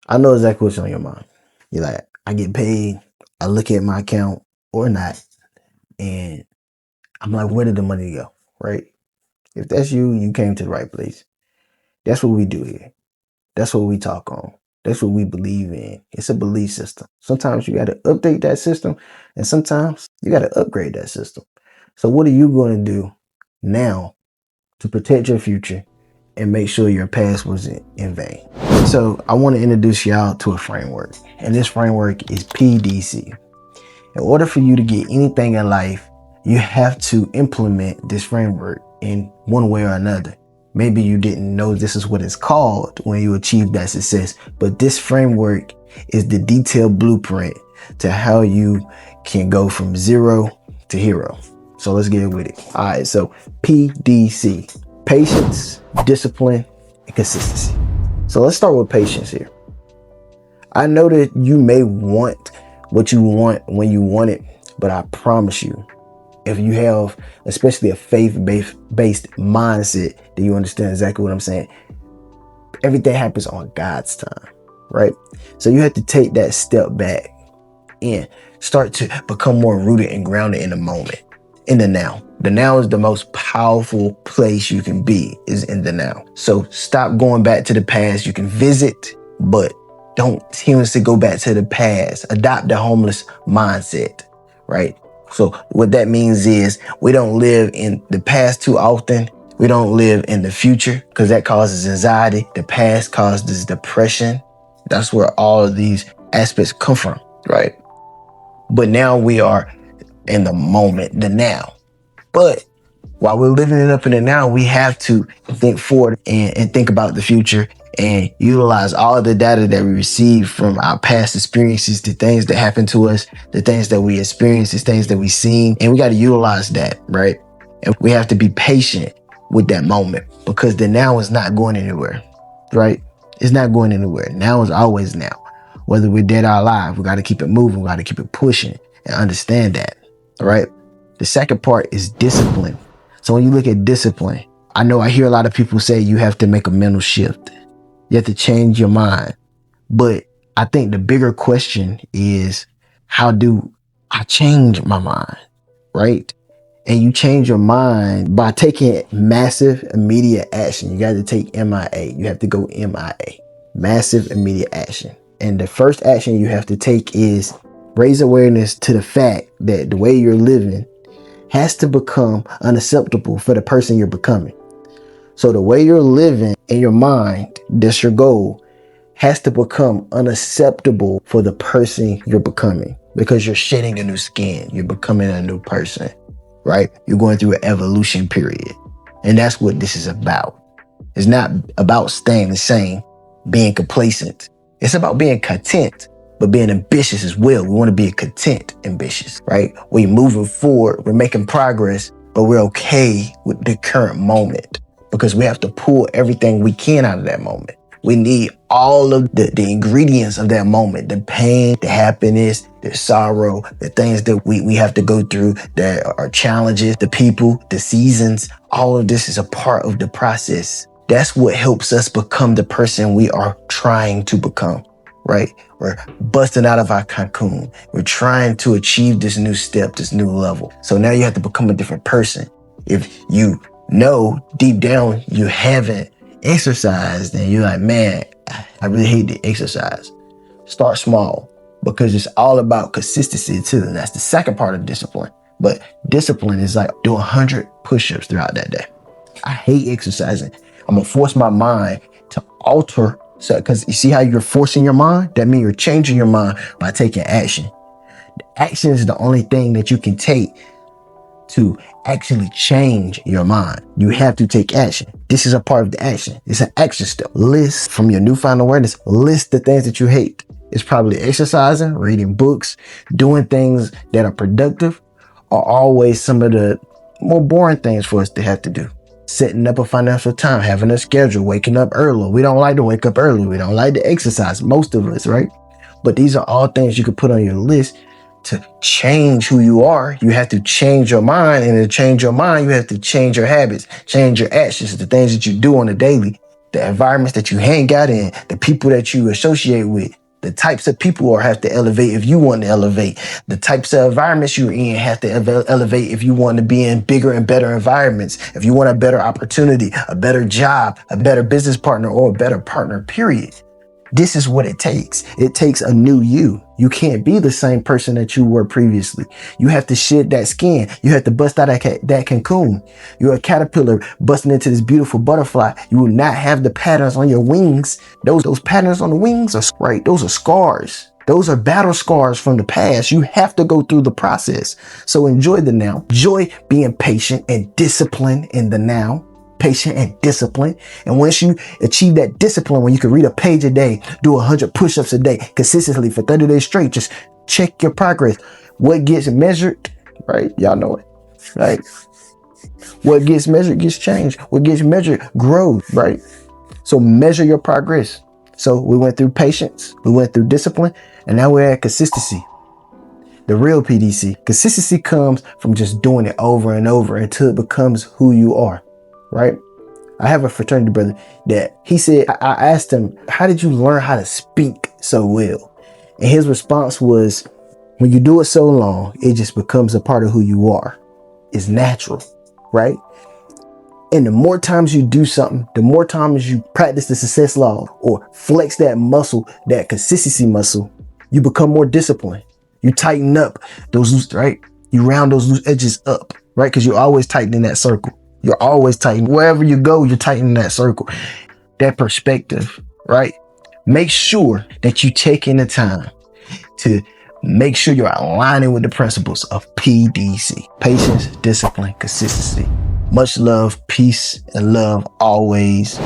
I know exactly what's on your mind. You're like, I get paid, I look at my account or not, and I'm like, where did the money go? Right? If that's you, you came to the right place. That's what we do here. That's what we talk on. That's what we believe in. It's a belief system. Sometimes you got to update that system, and sometimes you got to upgrade that system. So, what are you going to do now to protect your future and make sure your past wasn't in vain? So, I want to introduce y'all to a framework, and this framework is PDC. In order for you to get anything in life, you have to implement this framework in one way or another. Maybe you didn't know this is what it's called when you achieve that success, but this framework is the detailed blueprint to how you can go from zero to hero. So let's get with it. All right, so PDC, patience, discipline, and consistency. So let's start with patience here. I know that you may want what you want when you want it, but I promise you, if you have especially a faith-based mindset, then you understand exactly what I'm saying. Everything happens on God's time, right? So you have to take that step back and start to become more rooted and grounded in the moment, in the now. The now is the most powerful place you can be, is in the now. So stop going back to the past. You can visit, but don't continuously go back to the past. Adopt the homeless mindset, right? So what that means is we don't live in the past too often. We don't live in the future because that causes anxiety. The past causes depression. That's where all of these aspects come from, right? But now we are in the moment, the now. But while we're living it up in the now, we have to think forward and think about the future and utilize all of the data that we receive from our past experiences, the things that happened to us, the things that we experienced, the things that we've seen. And we got to utilize that, right? And we have to be patient with that moment because the now is not going anywhere, right? It's not going anywhere. Now is always now. Whether we're dead or alive, we got to keep it moving. We got to keep it pushing and understand that, all right? The second part is discipline. So when you look at discipline, I know I hear a lot of people say you have to make a mental shift. You have to change your mind. But I think the bigger question is, how do I change my mind, right? And you change your mind by taking massive immediate action. You got to take M.I.A. You have to go M.I.A. Massive immediate action. And the first action you have to take is raise awareness to the fact that the way you're living has to become unacceptable for the person you're becoming. So the way you're living in your mind, that's your goal, has to become unacceptable for the person you're becoming because you're shedding a new skin. You're becoming a new person, right? You're going through an evolution period. And that's what this is about. It's not about staying the same, being complacent. It's about being content, but being ambitious as well. We want to be content, ambitious, right? We're moving forward, we're making progress, but we're okay with the current moment because we have to pull everything we can out of that moment. We need all of the ingredients of that moment, the pain, the happiness, the sorrow, the things that we have to go through, that are challenges, the people, the seasons. All of this is a part of the process. That's what helps us become the person we are trying to become, right? We're busting out of our cocoon. We're trying to achieve this new step, this new level. So now you have to become a different person. If you know deep down you haven't exercised and you're like, man, I really hate to exercise. Start small because it's all about consistency too. And that's the second part of discipline. But discipline is like do 100 push-ups throughout that day. I hate exercising. I'm gonna force my mind to alter. So, because you see how you're forcing your mind? That means you're changing your mind by taking action. Action is the only thing that you can take to actually change your mind. You have to take action. This is a part of the action. It's an action step. List from your newfound awareness, list the things that you hate. It's probably exercising, reading books, doing things that are productive are always some of the more boring things for us to have to do. Setting up a financial time, having a schedule, waking up early. We don't like to wake up early. We don't like to exercise, most of us, right? But these are all things you could put on your list to change who you are. You have to change your mind, and to change your mind, you have to change your habits, change your actions, the things that you do on a daily. the environments that you hang out in, the people that you associate with, the types of people have to elevate if you want to elevate. The types of environments you're in have to elevate if you want to be in bigger and better environments. If you want a better opportunity, a better job, a better business partner, or a better partner, period. This is what it takes. It takes a new you. You can't be the same person that you were previously. You have to shed that skin. You have to bust out that cocoon. You're a caterpillar busting into this beautiful butterfly. You will not have the patterns on your wings. Those patterns on the wings are right. Those are scars. Those are battle scars from the past. You have to go through the process. So enjoy the now. Enjoy being patient and disciplined in the now. Patient and discipline. And once you achieve that discipline, when you can read a page a day, do 100 push-ups a day consistently for 30 days straight, just check your progress. What gets measured, right? Y'all know it, right? What gets measured gets changed. What gets measured grows, right? So measure your progress. So we went through patience, we went through discipline, and now we're at consistency. The real PDC. Consistency comes from just doing it over and over until it becomes who you are, right? I have a fraternity brother that he said, I asked him, how did you learn how to speak so well? And his response was, when you do it so long, it just becomes a part of who you are. It's natural, right? And the more times you do something, the more times you practice the success law or flex that muscle, that consistency muscle, you become more disciplined. You tighten up those loose, right? You round those loose edges up, right? Because you're always tightening that circle. You're always tightening. Wherever you go, you're tightening that circle. That perspective, right? Make sure that you take in the time to make sure you're aligning with the principles of PDC. Patience, discipline, consistency. Much love, peace, and love always.